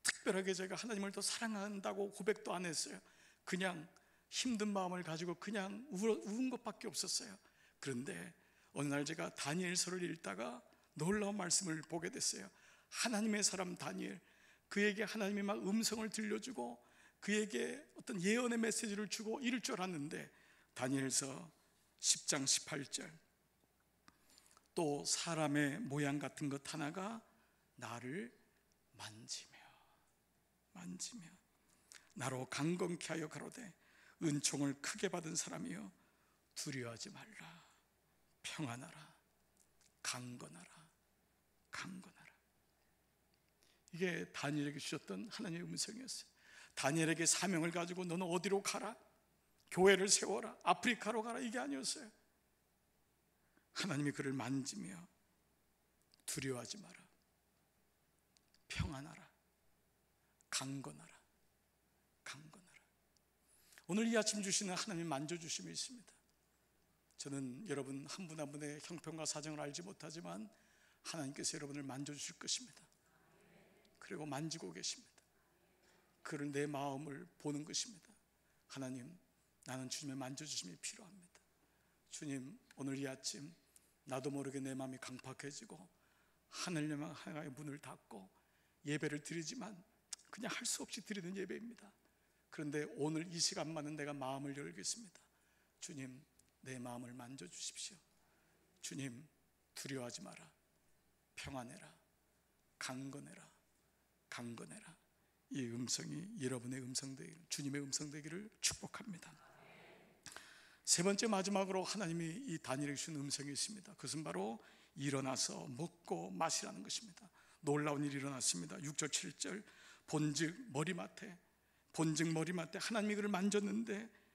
특별하게 제가 하나님을 더 사랑한다고 고백도 안 했어요. 그냥 힘든 마음을 가지고 그냥 운 것밖에 없었어요. 그런데 어느 날 제가 다니엘서를 읽다가 놀라운 말씀을 보게 됐어요. 하나님의 사람 다니엘, 그에게 하나님이 막 음성을 들려주고 그에게 어떤 예언의 메시지를 주고 이럴 줄 알았는데, 다니엘서 10장 18절, 또 사람의 모양 같은 것 하나가 나를 만지며 나로 강건케 하여 가로되 은총을 크게 받은 사람이여 두려워하지 말라. 평안하라. 강건하라. 이게 다니엘에게 주셨던 하나님의 음성이었어요. 다니엘에게 사명을 가지고 너는 어디로 가라, 교회를 세워라, 아프리카로 가라, 이게 아니었어요. 하나님이 그를 만지며 두려워하지 마라. 평안하라. 강건하라. 오늘 이 아침 주시는 하나님 만져주심이 있습니다. 저는 여러분 한 분 한 분의 형편과 사정을 알지 못하지만 하나님께서 여러분을 만져주실 것입니다. 그리고 만지고 계십니다. 그를 내 마음을 보는 것입니다. 하나님, 나는 주님의 만져주심이 필요합니다. 주님, 오늘 이 아침 나도 모르게 내 마음이 강팍해지고 하늘님의 하나의 문을 닫고 예배를 드리지만 그냥 할 수 없이 드리는 예배입니다. 그런데 오늘 이 시간만은 내가 마음을 열겠습니다. 주님, 내 마음을 만져주십시오. 주님, 두려워하지 마라. 평안해라. 강건해라. 강건해라. 이 음성이 여러분의 음성 되기를, 주님의 음성 되기를 축복합니다. 세 번째, 마지막으로 하나님이 이 다니엘에게 주신 음성이 있습니다. 그것은 바로 일어나서 먹고 마시라는 것입니다. 놀라운 일이 일어났습니다. 6절 7절 본즉 머리맡에 하나님이 그를 만졌는데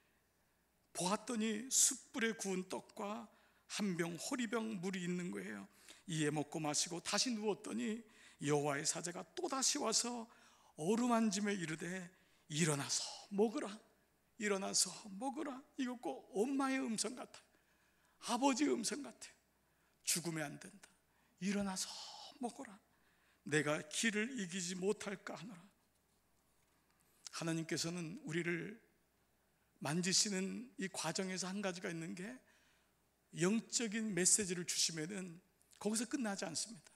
보았더니 숯불에 구운 떡과 한 병 호리병 물이 있는 거예요. 이에 먹고 마시고 다시 누웠더니 여호와의 사자가 또다시 와서 어루만짐에 이르되 일어나서 먹으라. 일어나서 먹으라. 이거 꼭 엄마의 음성 같아요. 아버지의 음성 같아요. 죽으면 안 된다. 일어나서 먹어라. 내가 길을 이기지 못할까 하노라. 하나님께서는 우리를 만지시는 이 과정에서 한 가지가 있는 게, 영적인 메시지를 주시면은 거기서 끝나지 않습니다.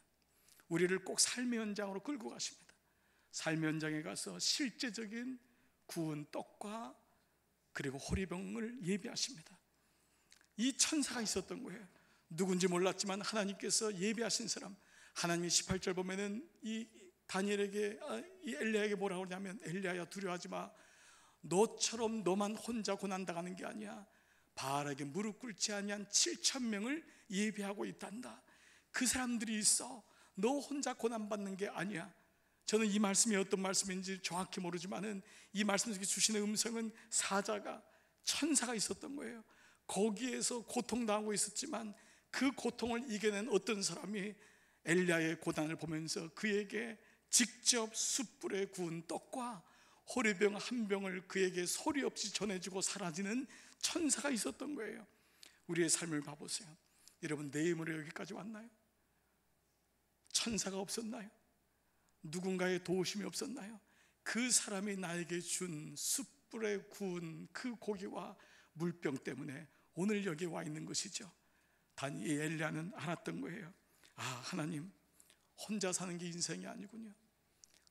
우리를 꼭 삶의 현장으로 끌고 가십니다. 삶의 현장에 가서 실제적인 구운 떡과 그리고 호리병을 예비하십니다. 이 천사가 있었던 거예요. 누군지 몰랐지만 하나님께서 예비하신 사람, 하나님이 18절 보면은 이 다니엘에게, 이 엘리야에게 뭐라고 하냐면, 엘리야야 두려워하지 마. 너처럼 너만 혼자 고난당하는 게 아니야. 바알에게 무릎 꿇지 아니한 7,000명을 예비하고 있단다. 그 사람들이 있어. 너 혼자 고난받는 게 아니야. 저는 이 말씀이 어떤 말씀인지 정확히 모르지만은 이 말씀 속에 주시는 음성은 사자가, 천사가 있었던 거예요. 거기에서 고통당하고 있었지만 그 고통을 이겨낸 어떤 사람이 엘리야의 고난을 보면서 그에게 직접 숯불에 구운 떡과 호리병 한 병을 그에게 소리 없이 전해주고 사라지는 천사가 있었던 거예요. 우리의 삶을 봐보세요. 여러분, 내 힘으로 여기까지 왔나요? 천사가 없었나요? 누군가의 도우심이 없었나요? 그 사람이 나에게 준 숯불에 구운 그 고기와 물병 때문에 오늘 여기 와 있는 것이죠. 단 이 엘리야는 알았던 거예요. 아, 하나님, 혼자 사는 게 인생이 아니군요.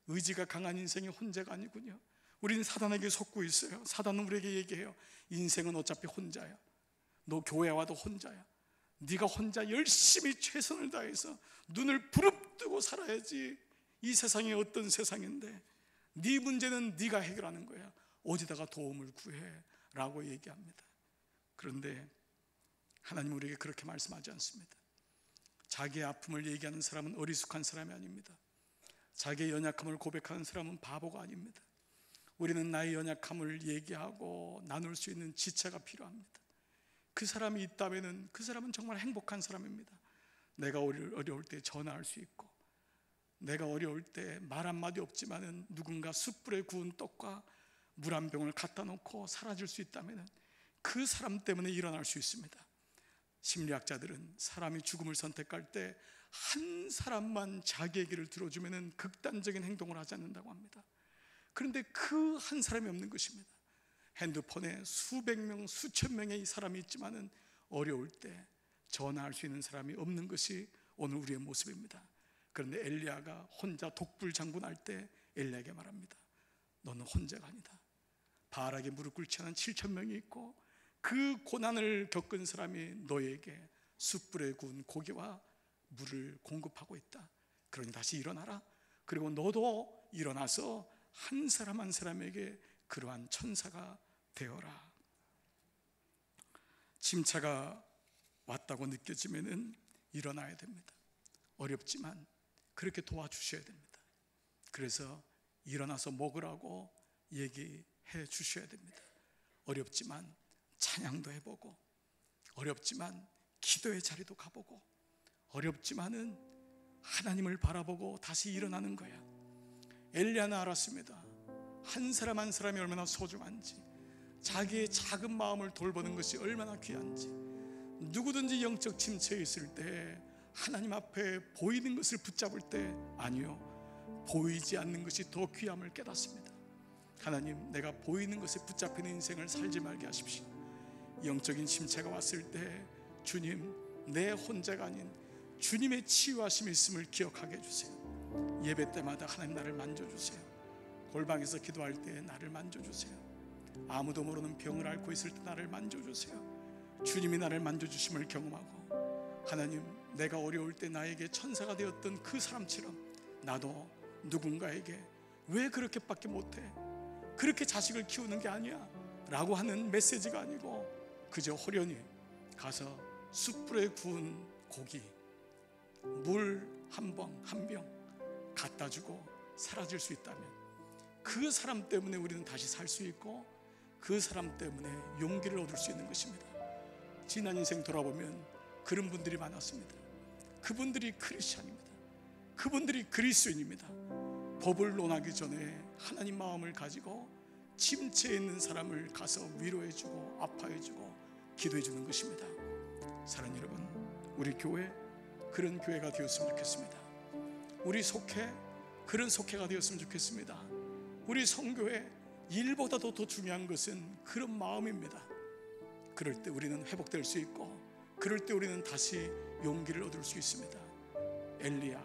의지가 강한 인생이 혼자가 아니군요. 우리는 사단에게 속고 있어요. 사단은 우리에게 얘기해요. 인생은 어차피 혼자야. 너 교회 와도 혼자야. 네가 혼자 열심히 최선을 다해서 눈을 부릅뜨고 살아야지. 이 세상이 어떤 세상인데 네 문제는 네가 해결하는 거야. 어디다가 도움을 구해 라고 얘기합니다. 그런데 하나님 우리에게 그렇게 말씀하지 않습니다. 자기의 아픔을 얘기하는 사람은 어리숙한 사람이 아닙니다. 자기의 연약함을 고백하는 사람은 바보가 아닙니다. 우리는 나의 연약함을 얘기하고 나눌 수 있는 지체가 필요합니다. 그 사람이 있다면 그 사람은 정말 행복한 사람입니다. 내가 어려울 때 전화할 수 있고, 내가 어려울 때 말 한마디 없지만은 누군가 숯불에 구운 떡과 물 한 병을 갖다 놓고 사라질 수 있다면 그 사람 때문에 일어날 수 있습니다. 심리학자들은 사람이 죽음을 선택할 때 한 사람만 자기의 길을 들어주면 극단적인 행동을 하지 않는다고 합니다. 그런데 그 한 사람이 없는 것입니다. 핸드폰에 수백 명, 수천 명의 사람이 있지만은 어려울 때 전화할 수 있는 사람이 없는 것이 오늘 우리의 모습입니다. 그런데 엘리야가 혼자 독불장군할 때 엘리야에게 말합니다. 너는 혼자가 아니다. 바알에게 무릎 꿇지 않은 7,000명이 있고 그 고난을 겪은 사람이 너에게 숯불에 구운 고기와 물을 공급하고 있다. 그러니 다시 일어나라. 그리고 너도 일어나서 한 사람 한 사람에게 그러한 천사가 되어라. 침차가 왔다고 느껴지면은 일어나야 됩니다. 어렵지만 그렇게 도와주셔야 됩니다. 그래서 일어나서 먹으라고 얘기해 주셔야 됩니다. 어렵지만 찬양도 해보고, 어렵지만 기도의 자리도 가보고, 어렵지만은 하나님을 바라보고 다시 일어나는 거야. 엘리야는 알았습니다. 한 사람 한 사람이 얼마나 소중한지, 자기의 작은 마음을 돌보는 것이 얼마나 귀한지. 누구든지 영적 침체에 있을 때 하나님 앞에 보이는 것을 붙잡을 때, 아니요, 보이지 않는 것이 더 귀함을 깨닫습니다. 하나님, 내가 보이는 것에 붙잡히는 인생을 살지 말게 하십시오. 영적인 침체가 왔을 때 주님, 내 혼자가 아닌 주님의 치유하심이 있음을 기억하게 해주세요. 예배 때마다 하나님 나를 만져주세요. 골방에서 기도할 때 나를 만져주세요. 아무도 모르는 병을 앓고 있을 때 나를 만져주세요. 주님이 나를 만져주심을 경험하고, 하나님, 내가 어려울 때 나에게 천사가 되었던 그 사람처럼 나도 누군가에게 왜 그렇게밖에 못해, 그렇게 자식을 키우는 게 아니야 라고 하는 메시지가 아니고, 그저 호련히 가서 숯불에 구운 고기, 물 한 병 갖다 주고 사라질 수 있다면, 그 사람 때문에 우리는 다시 살 수 있고, 그 사람 때문에 용기를 얻을 수 있는 것입니다. 지난 인생 돌아보면 그런 분들이 많았습니다. 그분들이 크리스찬입니다. 그분들이 그리스도인입니다. 법을 논하기 전에 하나님 마음을 가지고 침체에 있는 사람을 가서 위로해주고 아파해주고 기도해주는 것입니다. 사랑하는 여러분, 우리 교회 그런 교회가 되었으면 좋겠습니다. 우리 속회 그런 속회가 되었으면 좋겠습니다. 우리 성교회 일보다도 더 중요한 것은 그런 마음입니다. 그럴 때 우리는 회복될 수 있고, 그럴 때 우리는 다시 용기를 얻을 수 있습니다. 엘리야,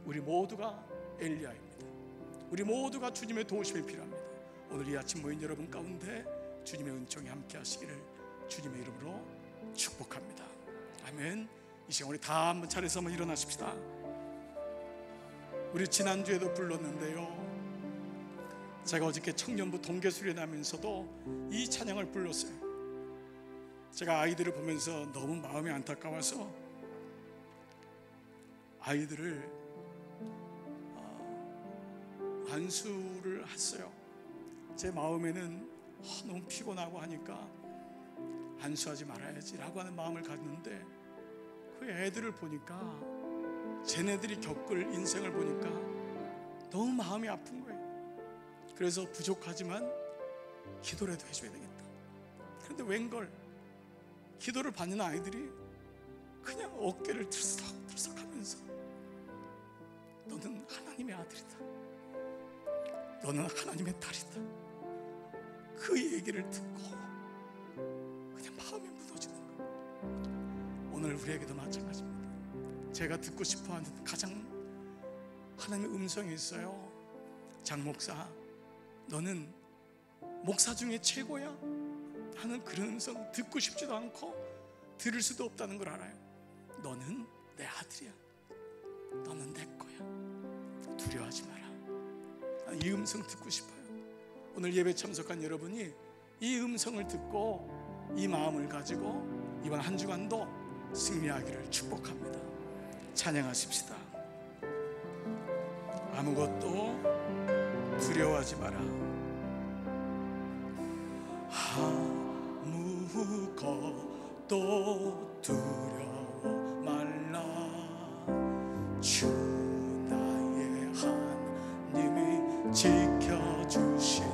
우리 모두가 엘리야입니다. 우리 모두가 주님의 도우심이 필요합니다. 오늘 이 아침 모인 여러분 가운데 주님의 은총이 함께 하시기를 주님의 이름으로 축복합니다. 아멘. 이 시간 우리 다 한번 차례서 한번 일어나십시다. 우리 지난주에도 불렀는데요, 제가 어저께 청년부 동계수련하면서도 이 찬양을 불렀어요. 제가 아이들을 보면서 너무 마음이 안타까워서 아이들을 안수를 했어요. 제 마음에는 너무 피곤하고 하니까 안수하지 말아야지 라고 하는 마음을 갖는데, 그 애들을 보니까, 쟤네들이 겪을 인생을 보니까 너무 마음이 아픈 거예요. 그래서 부족하지만 기도라도 해줘야 되겠다. 그런데 웬걸 기도를 받는 아이들이 그냥 어깨를 들썩들썩 하면서 너는 하나님의 아들이다, 너는 하나님의 딸이다, 그 얘기를 듣고 그냥 마음이 무너지는 거예요. 오늘 우리에게도 마찬가지입니다. 제가 듣고 싶어하는 가장 하나님의 음성이 있어요. 장 목사, 너는 목사 중에 최고야 하는 그런 음성 듣고 싶지도 않고 들을 수도 없다는 걸 알아요. 너는 내 아들이야, 너는 내 거야, 두려워하지 마라. 이 음성 듣고 싶어요. 오늘 예배 참석한 여러분이 이 음성을 듣고 이 마음을 가지고 이번 한 주간도 승리하기를 축복합니다. 찬양하십시다. 아무것도 두려워하지 마라. 아무것도 두려워 말라. 주 나의 하나님이 지켜주시니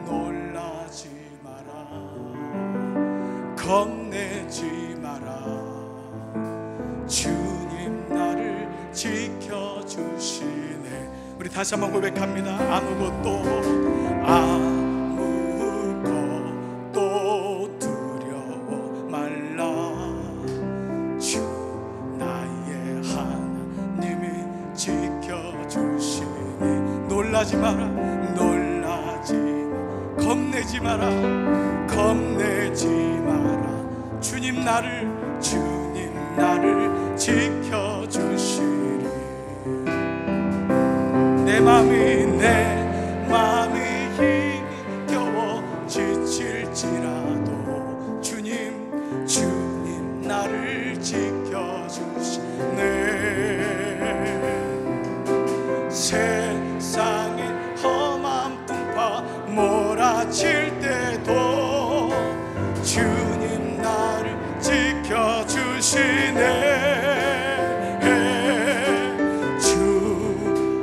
놀라지 마라, 겁내지 마라. 주님 나를 지켜주시네. 우리 다시 한번 고백합니다. 아무것도 두려워 말라. 주 나의 하나님이 지켜주시니 놀라지 마라, 놀라지 마라, 겁내지 마라, 겁내지 마라. 주님 나를 지켜주시리. 내 마음이 힘겨워 지칠지라도 주님 나를 지켜주시네. 세상의 험한 풍파 몰아칠 때도 주님 나를 지켜주시네.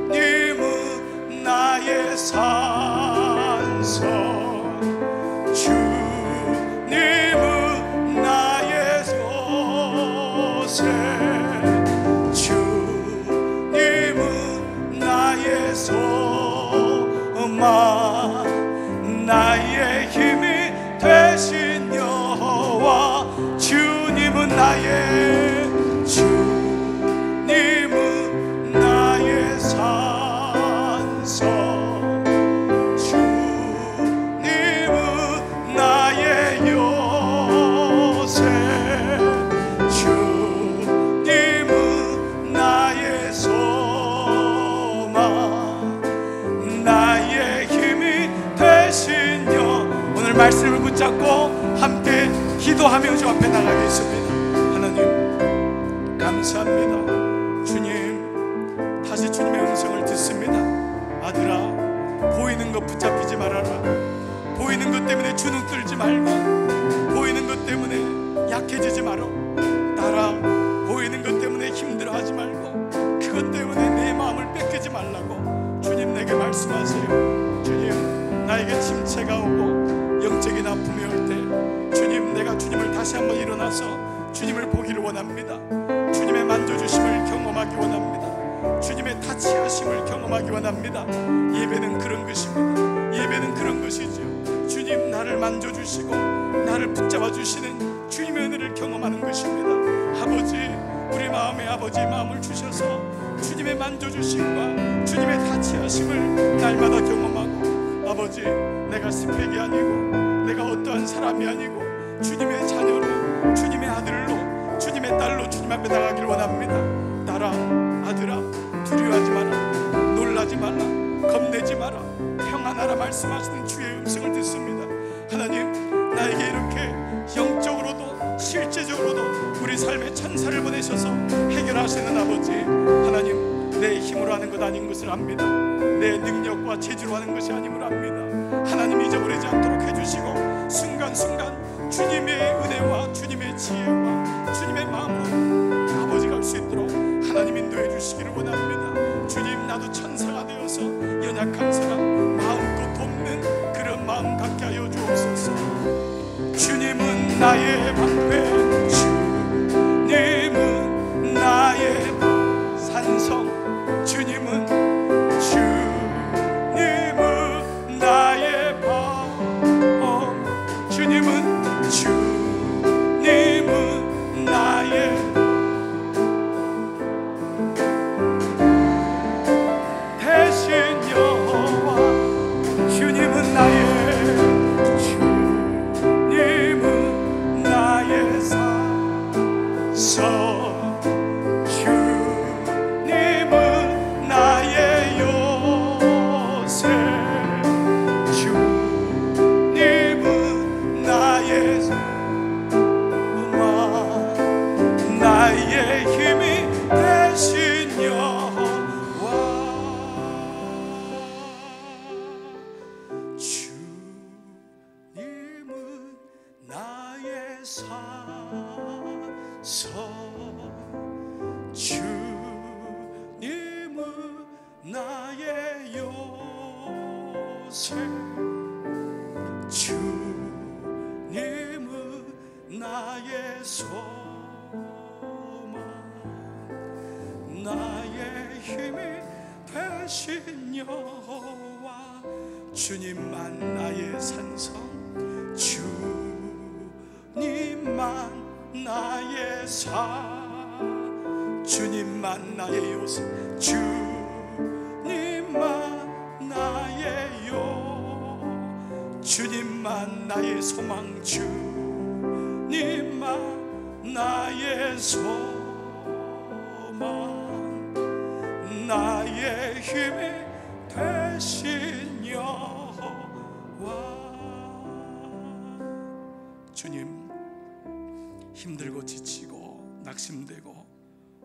주님은 나의 산성, 주님은 나의 소생, 주님은 나의 소망, 나의 말씀을 붙잡고 함께 기도하며 주 앞에 나가겠습니다. 하나님 감사합니다. 주님, 다시 주님의 음성을 듣습니다. 아들아, 보이는 것 붙잡히지 말아라. 보이는 것 때문에 주눅 들지 말고, 보이는 것 때문에 약해지지 마라. 따라 보이는 것 때문에 힘들어하지 말고, 그것 때문에 내 마음을 뺏기지 말라고 주님 내게 말씀하세요. 주님, 나에게 침체가 오고 영적인 아픔이 올 때 주님, 내가 주님을 다시 한번 일어나서 주님을 보기를 원합니다. 주님의 만져주심을 경험하기 원합니다. 주님의 타치하심을 경험하기 원합니다. 예배는 그런 것입니다. 예배는 그런 것이죠. 주님, 나를 만져주시고 나를 붙잡아 주시는 주님의 은혜를 경험하는 것입니다. 아버지, 우리 마음에 아버지의 마음을 주셔서 주님의 만져주심과 주님의 타치하심을 날마다 경험하고, 아버지, 내가 스펙이 아니고 내가 어떠한 사람이 아니고 주님의 자녀로, 주님의 아들로, 주님의 딸로 주님 앞에 나가기를 원합니다. 따라 아들아, 두려워하지 마라, 놀라지 말라, 겁내지 마라, 평안하라 말씀하시는 주의 음성을 듣습니다. 하나님, 나에게 이렇게 영적으로도 실제적으로도 우리 삶의 천사를 보내셔서 해결하시는 아버지, 하나님, 내 힘으로 하는 것 아닌 것을 압니다. 내 능력과 재주로 하는 것이 아님을 압니다. 하나님, 잊어버리지 않도록 해주시고 순간순간 주님의 은혜와 주님의 지혜와 주님의 마음으로 아버지가 할 수 있도록 하나님 인도해 주시기를 원합니다. 주님, 나도 천사가 되어서 연약한 사람 마음껏 돕는 그런 마음 갖게 하여 주옵소서. 주님은 나의 방패, 주님은 나의 산성, 주님은 나의 방어, 주님은 나의 대신 여호와, 주님은 나의 주님은 나의 요새, 주님은 나의 소망, 나의 힘이 되신 여호와, 주님은 나의 산성, 주님은 나의 요새, 주님은 나의 소망, 나의 힘이 되신 여호와, 주님만 나의 산성, 주님만 나의 사, 주님만 나의 요새, 주님만 나의 요, 주님만 나의 소망, 주님만 나의 소망, 나의 힘이 되신 여호와. 주님, 힘들고 지치고 낙심되고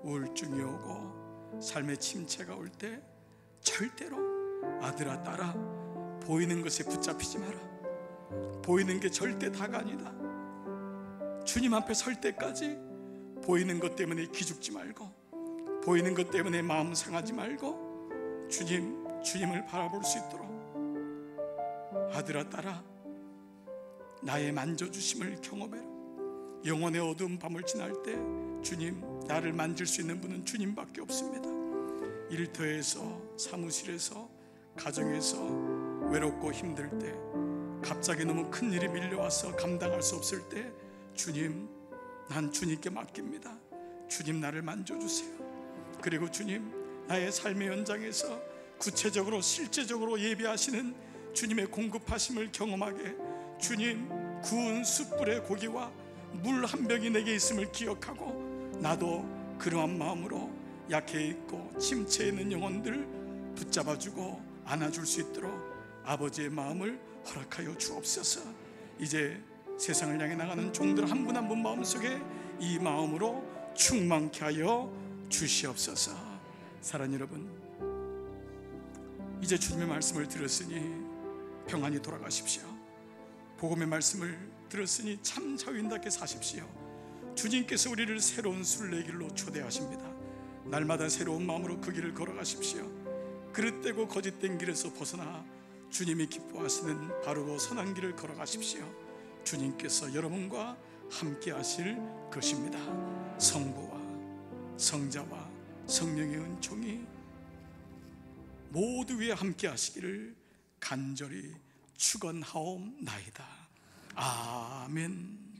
우울증이 오고 삶의 침체가 올 때 절대로 아들아, 딸아, 보이는 것에 붙잡히지 마라. 보이는 게 절대 다가 아니다. 주님 앞에 설 때까지 보이는 것 때문에 기죽지 말고, 보이는 것 때문에 마음 상하지 말고 주님을 바라볼 수 있도록, 아들아, 딸아, 나의 만져주심을 경험해라. 영혼의 어두운 밤을 지날 때 주님, 나를 만질 수 있는 분은 주님밖에 없습니다. 일터에서, 사무실에서, 가정에서 외롭고 힘들 때, 갑자기 너무 큰 일이 밀려와서 감당할 수 없을 때, 주님, 난 주님께 맡깁니다. 주님, 나를 만져주세요. 그리고 주님, 나의 삶의 현장에서 구체적으로 실제적으로 예배하시는 주님의 공급하심을 경험하게, 주님, 구운 숯불의 고기와 물 한 병이 내게 있음을 기억하고, 나도 그러한 마음으로 약해 있고 침체에 있는 영혼들 붙잡아주고 안아줄 수 있도록 아버지의 마음을 허락하여 주옵소서. 이제 세상을 향해 나가는 종들 한 분 한 분 마음속에 이 마음으로 충만케 하여 주시옵소서. 사랑하는 여러분, 이제 주님의 말씀을 들었으니 평안히 돌아가십시오. 복음의 말씀을 들었으니 참 자유인답게 사십시오. 주님께서 우리를 새로운 순례길로 초대하십니다. 날마다 새로운 마음으로 그 길을 걸어가십시오. 그릇되고 거짓된 길에서 벗어나 주님이 기뻐하시는 바르고 선한 길을 걸어가십시오. 주님께서 여러분과 함께 하실 것입니다. 성부와 성자와 성령의 은총이 모두 위에 함께 하시기를 간절히 축원하옵나이다. 아멘.